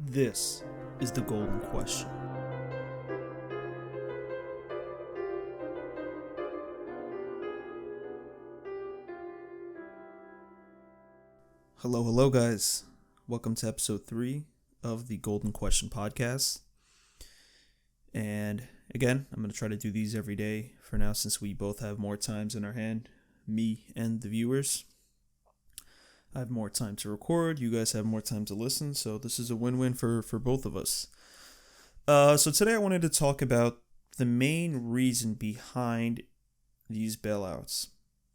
This is the golden question. Hello, guys. Welcome to episode 3 of the Golden Question podcast. And again, I'm going to try to do these every day for now since we both have more times in our hand, me and the viewers. I have more time to record, you guys have more time to listen, so this is a win-win for both of us. So today I wanted to talk about the main reason behind these bailouts.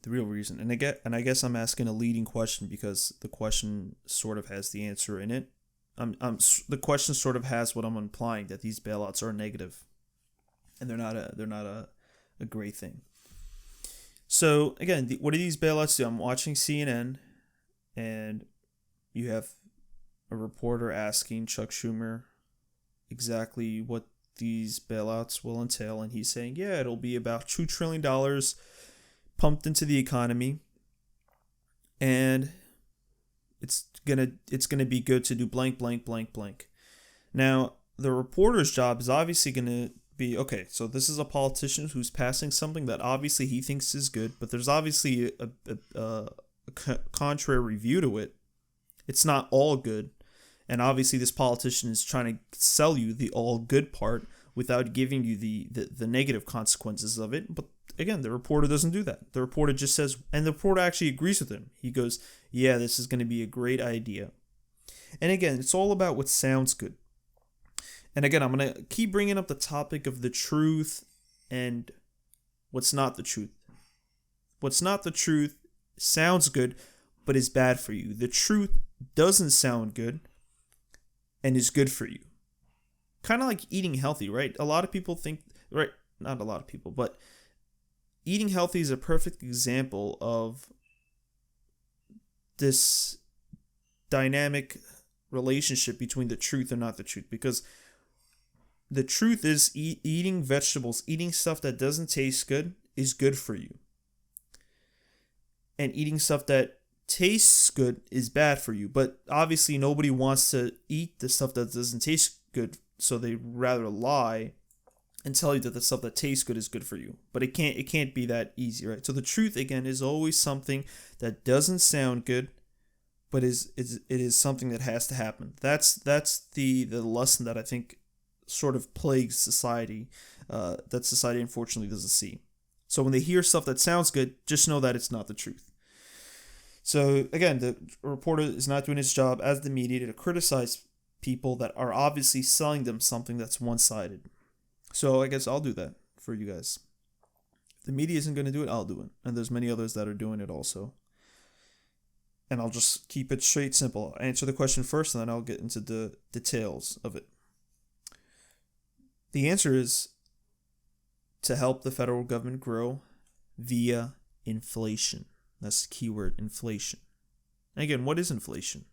The real reason. And I guess I'm asking a leading question because the question sort of has the answer in it. The question sort of has what I'm implying, that these bailouts are negative, and they're not a great thing. So again, what do these bailouts do? I'm watching CNN, and you have a reporter asking Chuck Schumer exactly what these bailouts will entail, and he's saying, yeah, it'll be about $2 trillion pumped into the economy, and it's gonna be good to do blank, blank, blank, blank. Now, the reporter's job is obviously gonna be, okay, so this is a politician who's passing something that obviously he thinks is good, but there's obviously a contrary view to it. It's not all good, and obviously this politician is trying to sell you the all good part without giving you the negative consequences of it. But again, the reporter doesn't do that. The reporter just says, and the reporter actually agrees with him. He goes, yeah, this is going to be a great idea. And again, it's all about what sounds good. And again, I'm going to keep bringing up the topic of the truth and what's not the truth. What's not the truth sounds good, but is bad for you. The truth doesn't sound good and is good for you. Kind of like eating healthy, right? A lot of people think, right? Not a lot of people, but eating healthy is a perfect example of this dynamic relationship between the truth and not the truth, because the truth is eating vegetables, eating stuff that doesn't taste good is good for you. And eating stuff that tastes good is bad for you. But obviously nobody wants to eat the stuff that doesn't taste good, so they rather lie and tell you that the stuff that tastes good is good for you. But it can't be that easy, right? So the truth, again, is always something that doesn't sound good, but it is something that has to happen. That's the lesson that I think sort of plagues society, that society unfortunately doesn't see. So when they hear stuff that sounds good, just know that it's not the truth. So again, the reporter is not doing his job as the media to criticize people that are obviously selling them something that's one-sided. So I guess I'll do that for you guys. If the media isn't going to do it, I'll do it. And there's many others that are doing it also. And I'll just keep it straight, simple. I'll answer the question first, and then I'll get into the details of it. The answer is to help the federal government grow via inflation. That's the key word, inflation. And again, what is inflation?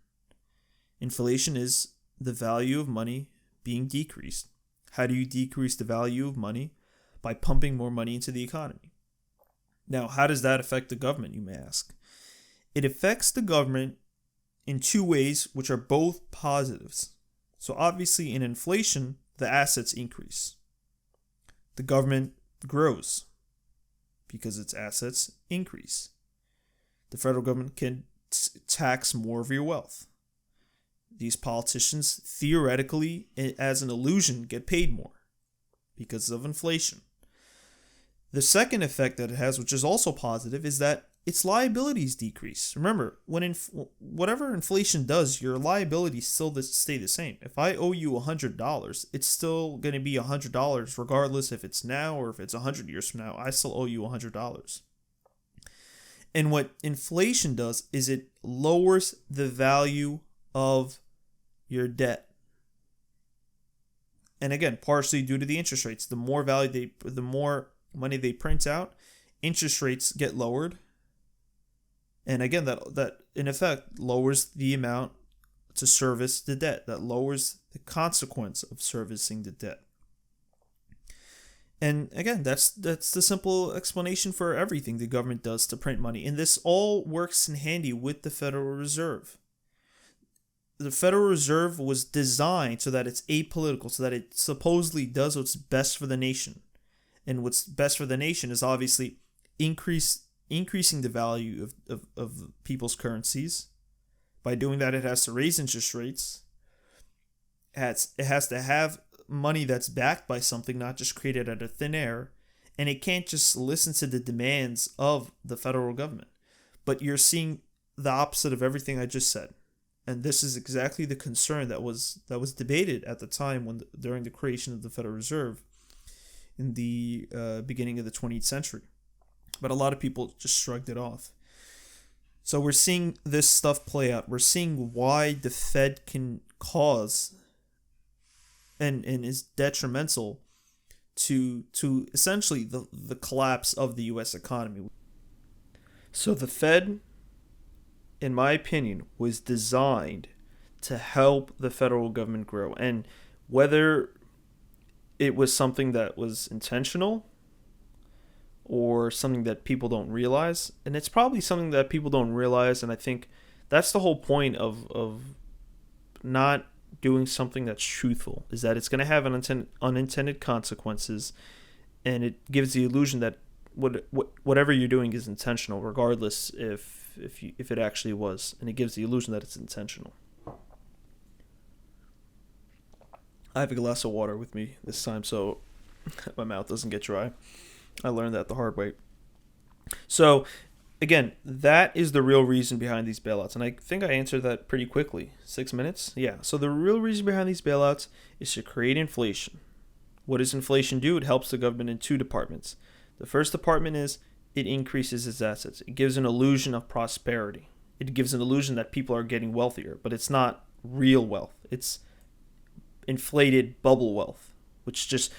Inflation is the value of money being decreased. How do you decrease the value of money? By pumping more money into the economy. Now, how does that affect the government, you may ask? It affects the government in two ways, which are both positives. So obviously in inflation, the assets increase. The government grows because its assets increase. The federal government can tax more of your wealth. These politicians, theoretically, as an illusion, get paid more because of inflation. The second effect that it has, which is also positive, is that its liabilities decrease. Remember, whatever inflation does, your liabilities still stay the same. If I owe you $100, it's still going to be $100 regardless if it's now or if it's 100 years from now. I still owe you $100. And what inflation does is it lowers the value of your debt. And again, partially due to the interest rates. The more money they print out, interest rates get lowered. And again, that in effect lowers the amount to service the debt. That lowers the consequence of servicing the debt. And again, that's the simple explanation for everything the government does to print money. And this all works in handy with the Federal Reserve. the Federal Reserve was designed so that it's apolitical, so that it supposedly does what's best for the nation. And what's best for the nation is obviously increasing the value of people's currencies. By doing that, it has to raise interest rates. It has to have money that's backed by something, not just created out of thin air. And it can't just listen to the demands of the federal government. But you're seeing the opposite of everything I just said. And this is exactly the concern that was debated at the time during the creation of the Federal Reserve in the beginning of the 20th century. But a lot of people just shrugged it off. So we're seeing this stuff play out. We're seeing why the Fed can cause and is detrimental to essentially the collapse of the U.S. economy. So the Fed, in my opinion, was designed to help the federal government grow. And whether it was something that was intentional or something that people don't realize, and it's probably something that people don't realize, and I think that's the whole point of not doing something that's truthful, is that it's going to have unintended consequences, and it gives the illusion that whatever you're doing is intentional, regardless if it actually was, and it gives the illusion that it's intentional. I have a glass of water with me this time, so my mouth doesn't get dry. I learned that the hard way. So, again, that is the real reason behind these bailouts, and I think I answered that pretty quickly. 6 minutes? Yeah. So the real reason behind these bailouts is to create inflation. What does inflation do? It helps the government in two departments. The first department is it increases its assets. It gives an illusion of prosperity. It gives an illusion that people are getting wealthier, but it's not real wealth. It's inflated bubble wealth, which just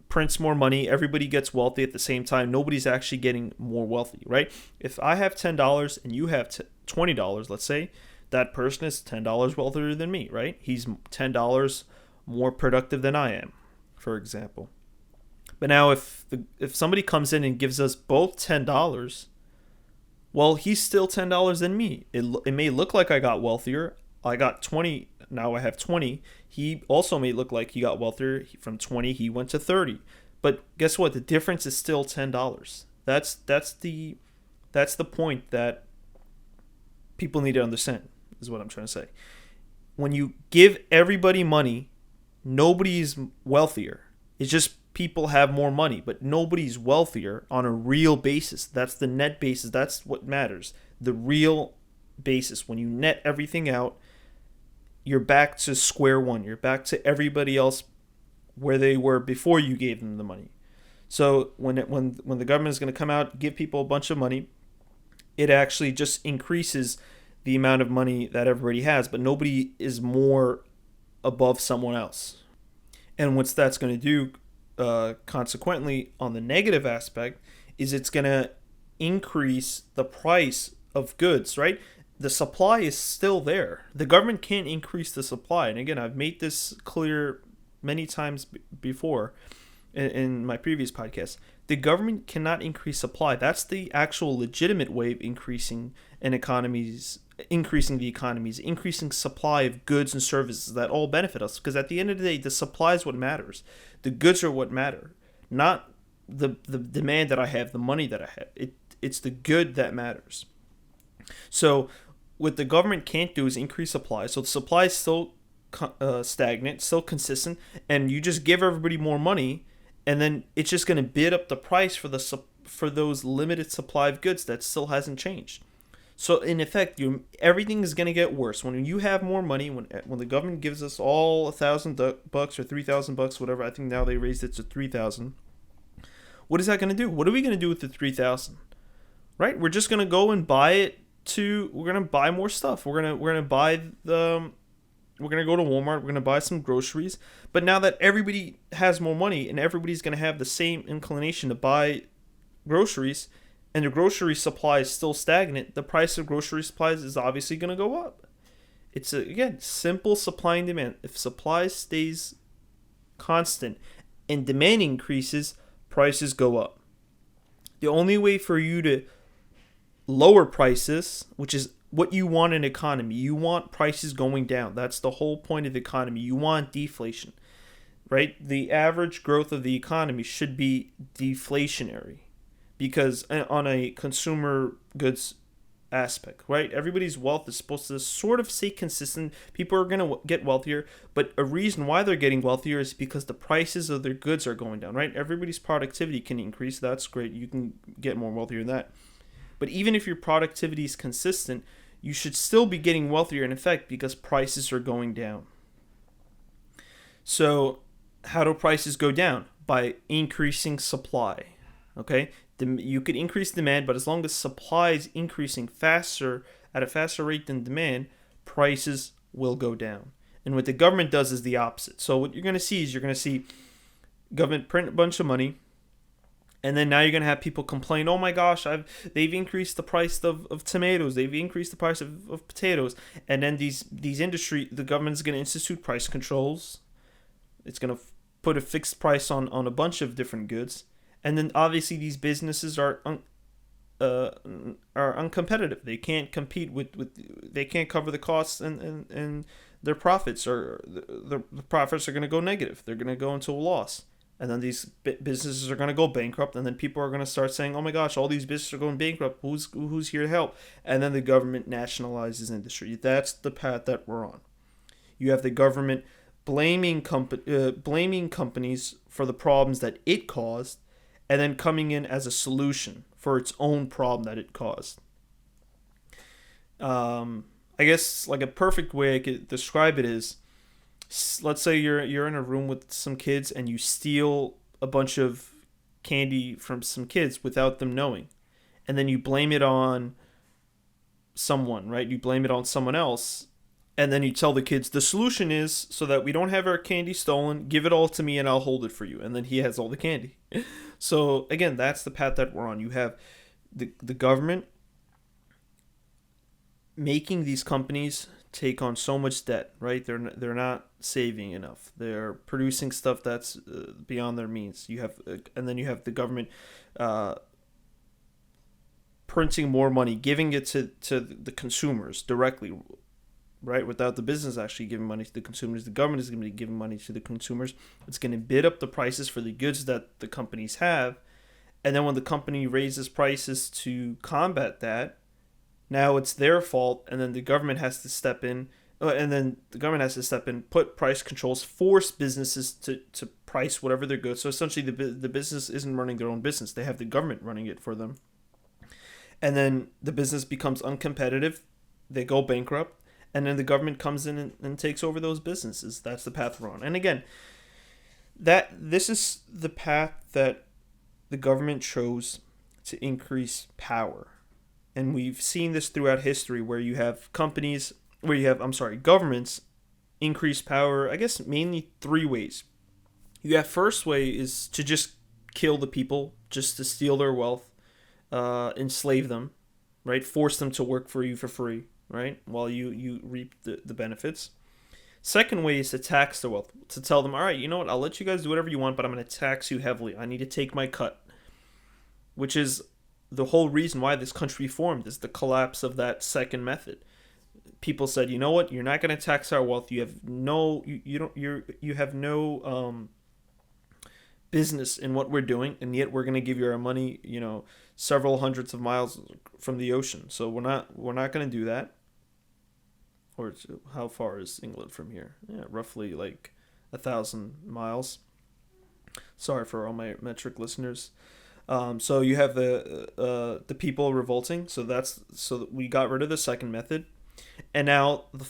prints more money. Everybody gets wealthy at the same time. Nobody's actually getting more wealthy, right? If I have $10 and you have $20, let's say, that person is $10 wealthier than me, right? He's $10 more productive than I am, for example. But now if somebody comes in and gives us both $10, well, he's still $10 than me. It may look like I got wealthier. I got 20, now I have 20. He also may look like he got wealthier. From 20, he went to 30. But guess what? The difference is still $10. That's the point that people need to understand, is what I'm trying to say. When you give everybody money, nobody's wealthier. It's just people have more money, but nobody's wealthier on a real basis. That's the net basis. That's what matters. The real basis. When you net everything out, you're back to square one. You're back to everybody else where they were before you gave them the money. So when the government is going to come out, give people a bunch of money, it actually just increases the amount of money that everybody has, but nobody is more above someone else. And what that's going to do, consequently, on the negative aspect, is it's going to increase the price of goods, right? The supply is still there. The government can't increase the supply. And again, I've made this clear many times before in my previous podcast. The government cannot increase supply. That's the actual legitimate way of increasing the economies, increasing supply of goods and services that all benefit us. Because at the end of the day, the supply is what matters. The goods are what matter, not the demand that I have, the money that I have. It's the good that matters. So what the government can't do is increase supply. So the supply is still stagnant, still consistent, and you just give everybody more money, and then it's just going to bid up the price for those limited supply of goods that still hasn't changed. So in effect, everything is going to get worse when you have more money. When the government gives us all $1,000 or $3,000, whatever. I think now they raised it to $3,000. What is that going to do? What are we going to do with the $3,000? Right? We're just going to go and buy it. We're gonna buy more stuff. We're gonna go to Walmart. We're gonna buy some groceries. But now that everybody has more money and everybody's gonna have the same inclination to buy groceries, and the grocery supply is still stagnant, the price of grocery supplies is obviously gonna go up. It's again simple supply and demand. If supply stays constant and demand increases, prices go up. The only way for you to lower prices, which is what you want in an economy. You want prices going down. That's the whole point of the economy. You want deflation, right? The average growth of the economy should be deflationary because on a consumer goods aspect, right? Everybody's wealth is supposed to sort of stay consistent. People are going to get wealthier, but a reason why they're getting wealthier is because the prices of their goods are going down, right? Everybody's productivity can increase. That's great. You can get more wealthier than that. But even if your productivity is consistent, you should still be getting wealthier in effect because prices are going down. So how do prices go down? By increasing supply. Okay, you could increase demand, but as long as supply is increasing faster at a faster rate than demand, prices will go down. And what the government does is the opposite. So what you're going to see government print a bunch of money, and then now you're going to have people complain, oh my gosh, they've increased the price of tomatoes, they've increased the price of potatoes, and then the government's going to institute price controls. It's going to put a fixed price on a bunch of different goods. And then obviously these businesses are uncompetitive. They can't compete they can't cover the costs, and their profits the profits are going to go negative. They're going to go into a loss. And then these businesses are going to go bankrupt, and then people are going to start saying, oh my gosh, all these businesses are going bankrupt. Who's here to help? And then the government nationalizes industry. That's the path that we're on. You have the government blaming companies for the problems that it caused, and then coming in as a solution for its own problem that it caused. I guess like a perfect way I could describe it is, let's say you're in a room with some kids and you steal a bunch of candy from some kids without them knowing, and then you blame it on someone, right? You blame it on someone else, and then you tell the kids the solution is, so that we don't have our candy stolen, give it all to me and I'll hold it for you, and then he has all the candy. So again, that's the path that we're on. You have the government making these companies take on so much debt, right? They're not saving enough. They're producing stuff that's beyond their means. And then you have the government printing more money, giving it to the consumers directly, right? Without the business actually giving money to the consumers, the government is going to be giving money to the consumers. It's going to bid up the prices for the goods that the companies have, and then when the company raises prices to combat that, now it's their fault, and then the government has to step in. Put price controls, force businesses to price whatever their goods. So essentially, the business isn't running their own business; they have the government running it for them. And then the business becomes uncompetitive; they go bankrupt, and then the government comes in and takes over those businesses. That's the path we're on. And again, this is the path that the government chose to increase power. And we've seen this throughout history, where you have governments increase power, I guess mainly three ways. You have first way is to just kill the people, just to steal their wealth, enslave them, right? Force them to work for you for free, right? While you reap the benefits. Second way is to tax their wealth, to tell them, all right, you know what, I'll let you guys do whatever you want, but I'm going to tax you heavily. I need to take my cut, which is the whole reason why this country formed, is the collapse of that second method. People said, you know what, you're not going to tax our wealth. You have no business in what we're doing, and yet we're going to give you our money, several hundreds of miles from the ocean. So we're not going to do that. Or how far is England from here? Yeah, roughly like 1,000 miles. Sorry for all my metric listeners. So you have the people revolting. So we got rid of the second method, and now the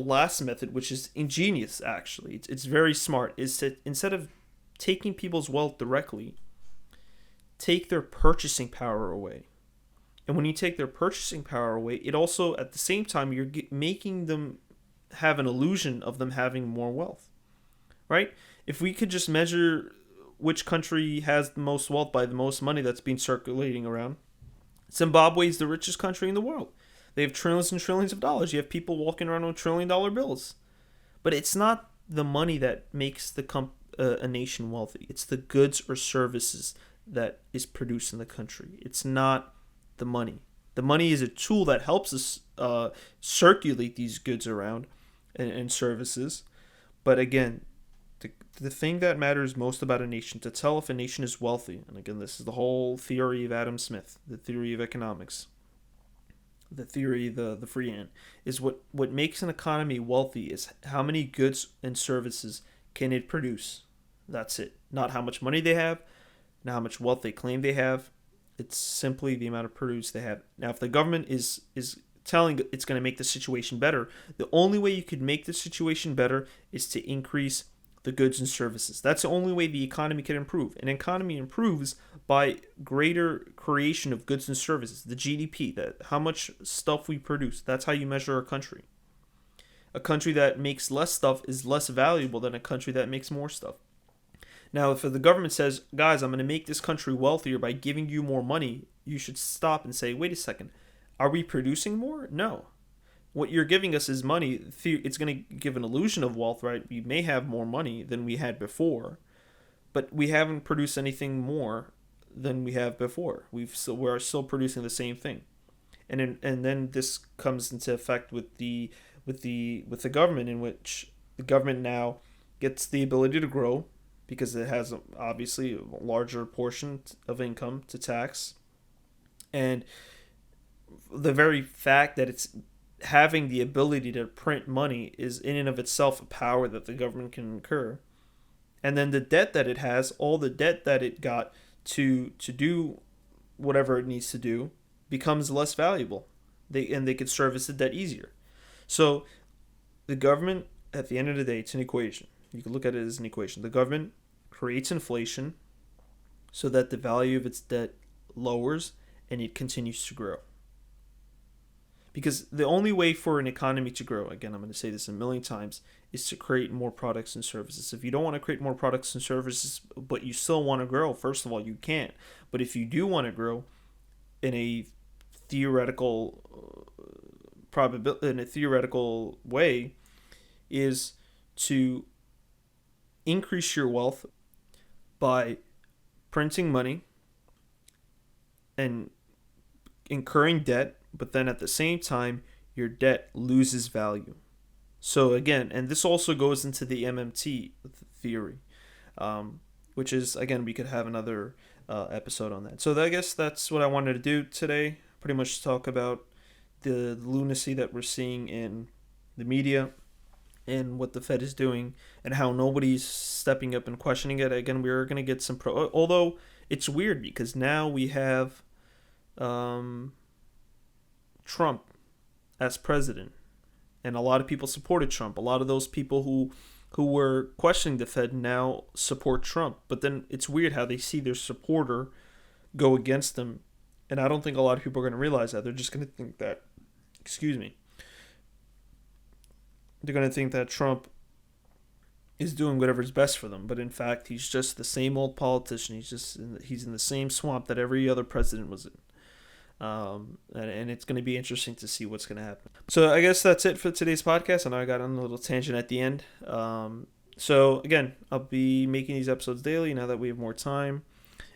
last method, which is ingenious actually, it's very smart, is to, instead of taking people's wealth directly, take their purchasing power away. And when you take their purchasing power away, it also, at the same time, you're making them have an illusion of them having more wealth, right? If we could just measure which country has the most wealth by the most money that's been circulating around, Zimbabwe is the richest country in the world. They have trillions and trillions of dollars. You have people walking around with $1 trillion bills. But it's not the money that makes a nation wealthy. It's the goods or services that is produced in the country. It's not the money. The money is a tool that helps us circulate these goods around and services. But again, the thing that matters most about a nation, to tell if a nation is wealthy, and again, this is the whole theory of Adam Smith, the theory of economics, the theory, the free hand, is what makes an economy wealthy is how many goods and services can it produce. That's it. Not how much money they have, not how much wealth they claim they have. It's simply the amount of produce they have. Now, if the government is telling it's going to make the situation better, the only way you could make the situation better is to increase the goods and services. That's the only way the economy can improve. An economy improves by greater creation of goods and services, the GDP, that how much stuff we produce. That's how you measure a country. A country that makes less stuff is less valuable than a country that makes more stuff. Now, if the government says, guys, I'm going to make this country wealthier by giving you more money, you should stop and say, wait a second, are we producing more? No. What you're giving us is money. It's going to give an illusion of wealth, right? We may have more money than we had before, but we haven't produced anything more than we have before. We're still producing the same thing, and then this comes into effect with the government, in which the government now gets the ability to grow because it has obviously a larger portion of income to tax, and the very fact that it's having the ability to print money is in and of itself a power that the government can incur. And then the debt that it has, all the debt that it got to do whatever it needs to do, becomes less valuable. They can service the debt easier. So the government, at the end of the day, it's an equation. You can look at it as an equation. The government creates inflation so that the value of its debt lowers and it continues to grow. Because the only way for an economy to grow, again, I'm going to say this a million times, is to create more products and services. If you don't want to create more products and services, but you still want to grow, first of all, you can't. But if you do want to grow in a theoretical way, is to increase your wealth by printing money and incurring debt, but then at the same time, your debt loses value. So again, and this also goes into the MMT theory, which is, again, we could have another episode on that. So I guess that's what I wanted to do today. Pretty much talk about the lunacy that we're seeing in the media and what the Fed is doing and how nobody's stepping up and questioning it. Again, we're going to get some although it's weird because now we have Trump as president, and a lot of people supported Trump. A lot of those people who were questioning the Fed now support Trump. But then it's weird how they see their supporter go against them, and I don't think a lot of people are going to realize that. They're just going to think that, they're going to think that Trump is doing whatever's best for them, but in fact he's just the same old politician. He's in the same swamp that every other president was in. And it's going to be interesting to see what's going to happen. So I guess that's it for today's podcast. I know I got on a little tangent at the end. So again, I'll be making these episodes daily now that we have more time.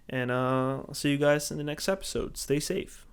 And I'll see you guys in the next episode. Stay safe.